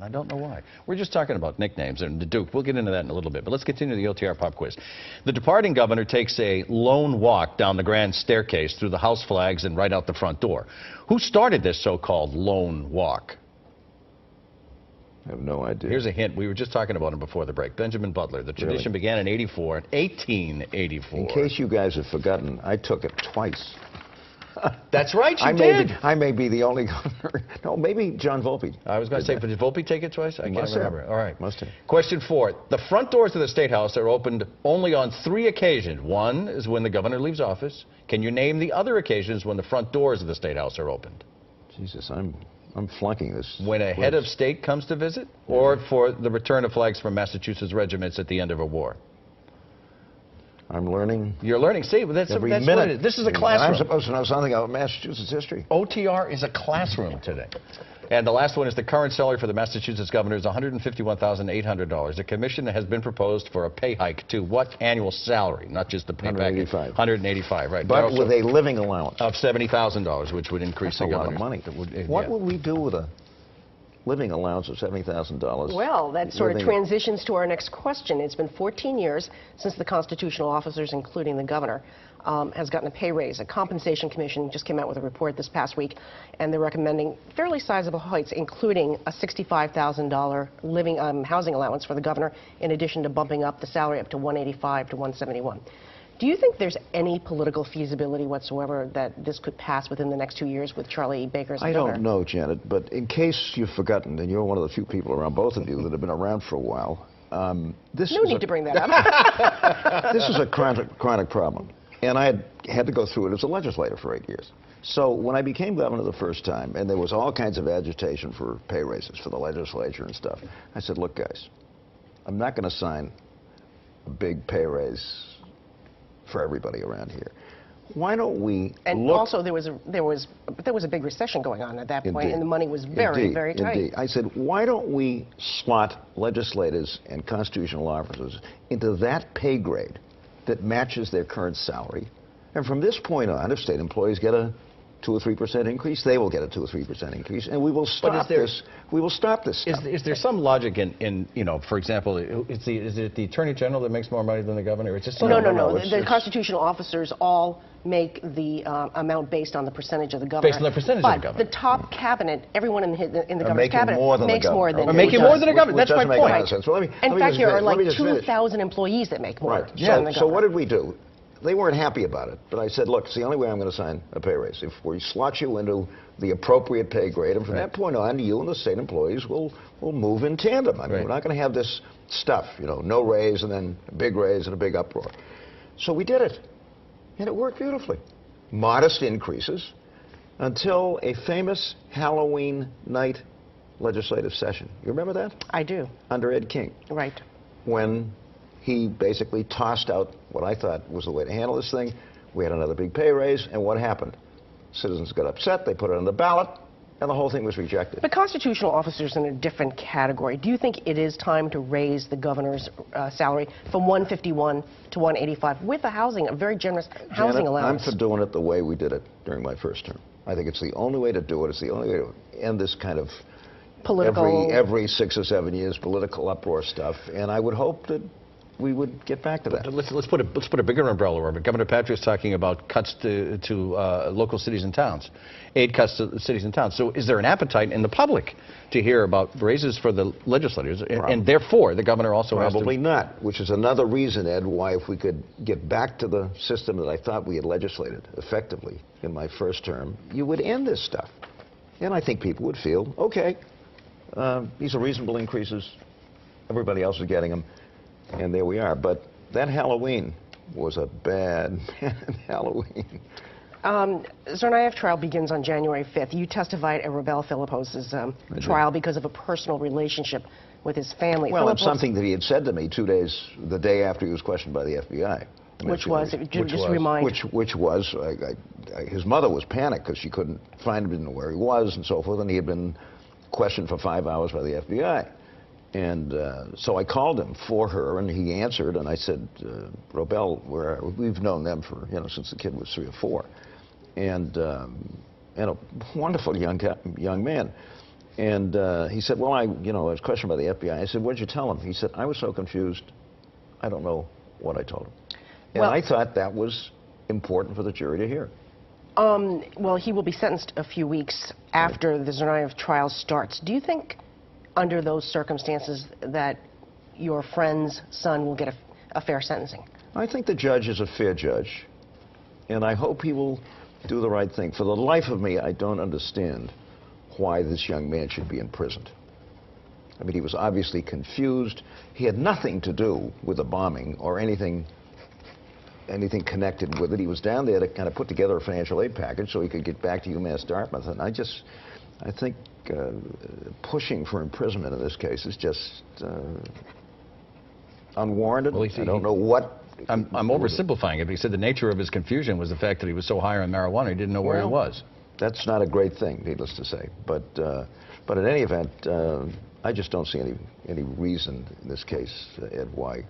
I don't know why. We're just talking about nicknames and the Duke. We'll get into that in a little bit, but let's continue the OTR pop quiz. The departing governor takes a lone walk down the grand staircase through the House flags and right out the front door. Who started this so-called lone walk? I have no idea. Here's a hint. We were just talking about him before the break. Benjamin Butler. The tradition began in 1884. In case you guys have forgotten, I took it twice. That's right, you did. I may be the only governor. No, maybe John Volpe. I was going to say, but did Volpe take it twice? I can't remember. All right. Must have. Question 4. The front doors of the State House are opened only on 3 occasions. One is when the governor leaves office. Can you name the other occasions when the front doors of the State House are opened? Jesus, I'm flunking this. When a head of state comes to visit, or for the return of flags from Massachusetts regiments at the end of a war? I'm learning. You're learning. See, that's what it is. This is a classroom. I'm supposed to know something about Massachusetts history. OTR is a classroom today. And the last one is the current salary for the Massachusetts governor is $151,800. A commission has been proposed for a pay hike to what annual salary? Not just the pay package. $185, right. But with a living allowance of $70,000, which would increase the governor's. That's a lot of money. What would we do with a living allowance of $70,000? Well, that sort of transitions to our next question. It's been 14 years since the constitutional officers, including the governor, has gotten a pay raise. A compensation commission just came out with a report this past week, and they're recommending fairly sizable hikes, including a $65,000 living housing allowance for the governor, in addition to bumping up the salary up to $185 to $171. Do you think there's any political feasibility whatsoever that this could pass within the next 2 years with Charlie Baker as governor? I don't know, Janet, but in case you've forgotten, and you're one of the few people around, both of you, that have been around for a while, this no need to bring that up. This is a chronic problem, and I had to go through it as a legislator for 8 years. So when I became governor the first time, and there was all kinds of agitation for pay raises for the legislature and stuff, I said, look, guys, I'm not going to sign a big pay raise for everybody around here. Why don't we also there was a big recession going on at that point, and the money was very tight. Indeed. I said, why don't we slot legislators and constitutional officers into that pay grade that matches their current salary, and from this point on, if state employees get a 2 or 3% increase, they will get a 2 or 3% increase, and we will stop this. We will stop this stuff. Is there some logic in you know, for example, is it the Attorney General that makes more money than the governor? It's just no. The constitutional officers all make the amount based on the percentage of the governor. Based on the percentage of the governor. But the top cabinet, everyone in the governor's cabinet makes more than making more than a governor. That's my point. Well, in fact, there are like 2,000 employees that make more. Right. So what did we do? They weren't happy about it, but I said, look, it's the only way I'm going to sign a pay raise. If we slot you into the appropriate pay grade, and from that point on, you and the state employees will move in tandem. I mean, we're not going to have this stuff, you know, no raise and then a big raise and a big uproar. So we did it, and it worked beautifully. Modest increases until a famous Halloween night legislative session. You remember that? I do. Under Ed King. Right. When he basically tossed out what I thought was the way to handle this thing. We had another big pay raise, and what happened? Citizens got upset, they put it on the ballot, and the whole thing was rejected. But constitutional officers in a different category. Do you think it is time to raise the governor's salary from $151 to $185 with a very generous housing allowance? I'm for doing it the way we did it during my first term. I think it's the only way to do it. It's the only way to end this kind of political every 6 or 7 years political uproar stuff, and I would hope that we would get back to that. Let's put a bigger umbrella over it. Governor Patrick's talking about cuts to local cities and towns, aid cuts to cities and towns. So is there an appetite in the public to hear about raises for the legislators, and therefore the governor also has to... Probably not, which is another reason, Ed, why if we could get back to the system that I thought we had legislated effectively in my first term, you would end this stuff. And I think people would feel, okay, these are reasonable increases, everybody else is getting them. And there we are. But that Halloween was a bad Halloween. Tsarnaev Trial begins on January 5th. You testified at Rebel Philippos' trial because of a personal relationship with his family. Well, it's something that he had said to me the day after he was questioned by the FBI. Which was his mother was panicked because she couldn't find him, didn't know where he was and so forth, and he had been questioned for 5 hours by the FBI. And so I called him for her, and he answered, and I said, Robel, we've known them for, since the kid was 3 or 4. And a wonderful young man. And he said, well, I was questioned by the FBI. I said, what did you tell him? He said, I was so confused, I don't know what I told him. And Well, I thought that was important for the jury to hear. Well, he will be sentenced a few weeks after the Tsarnaev trial starts. Do you think, under those circumstances, that your friend's son will get a fair sentencing? I think the judge is a fair judge, and I hope he will do the right thing. For the life of me, I don't understand why this young man should be imprisoned. I mean, he was obviously confused. He had nothing to do with the bombing or anything connected with it. He was down there to kind of put together a financial aid package so he could get back to UMass Dartmouth. And I think pushing for imprisonment in this case is just unwarranted. Well, I don't know what... I'm oversimplifying it, but he said the nature of his confusion was the fact that he was so high on marijuana he didn't know where he was. That's not a great thing, needless to say. But in any event, I just don't see any reason in this case, Ed, why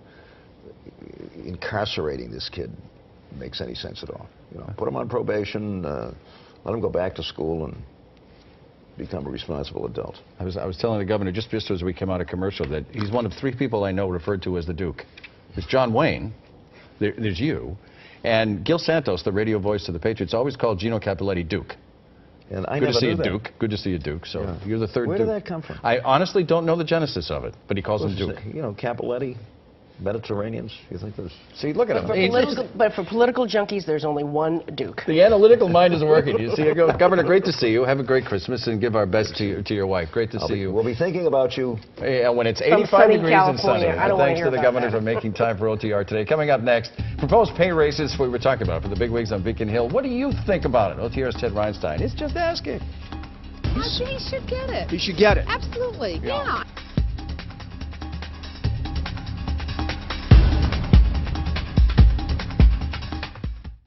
incarcerating this kid makes any sense at all. Put him on probation, let him go back to school and become a responsible adult. I was telling the governor just as we came out of commercial that he's one of 3 people I know referred to as the Duke. There's John Wayne, there's you, and Gil Santos, the radio voice of the Patriots, always called Gino Cappelletti Duke. And I Good to never see knew you, that. Duke. Good to see you, Duke. So you're the 3rd Where Duke. did that come from? I honestly don't know the genesis of it, but he calls him Duke. Cappelletti, Mediterraneans, you think there's... See, look at him. But for political junkies, there's only one Duke. The analytical mind isn't working. You see, Governor, great to see you. Have a great Christmas and give our best to your wife. Great to see you. We'll be thinking about you. Yeah, when it's From 85 sunny degrees and sunny. California. I don't wanna Thanks hear to the about governor that. for making time for OTR today. Coming up next, proposed pay raises we were talking about for the bigwigs on Beacon Hill. What do you think about it? OTR's Ted Reinstein is just asking. I think he should get it. He should get it. Absolutely, yeah.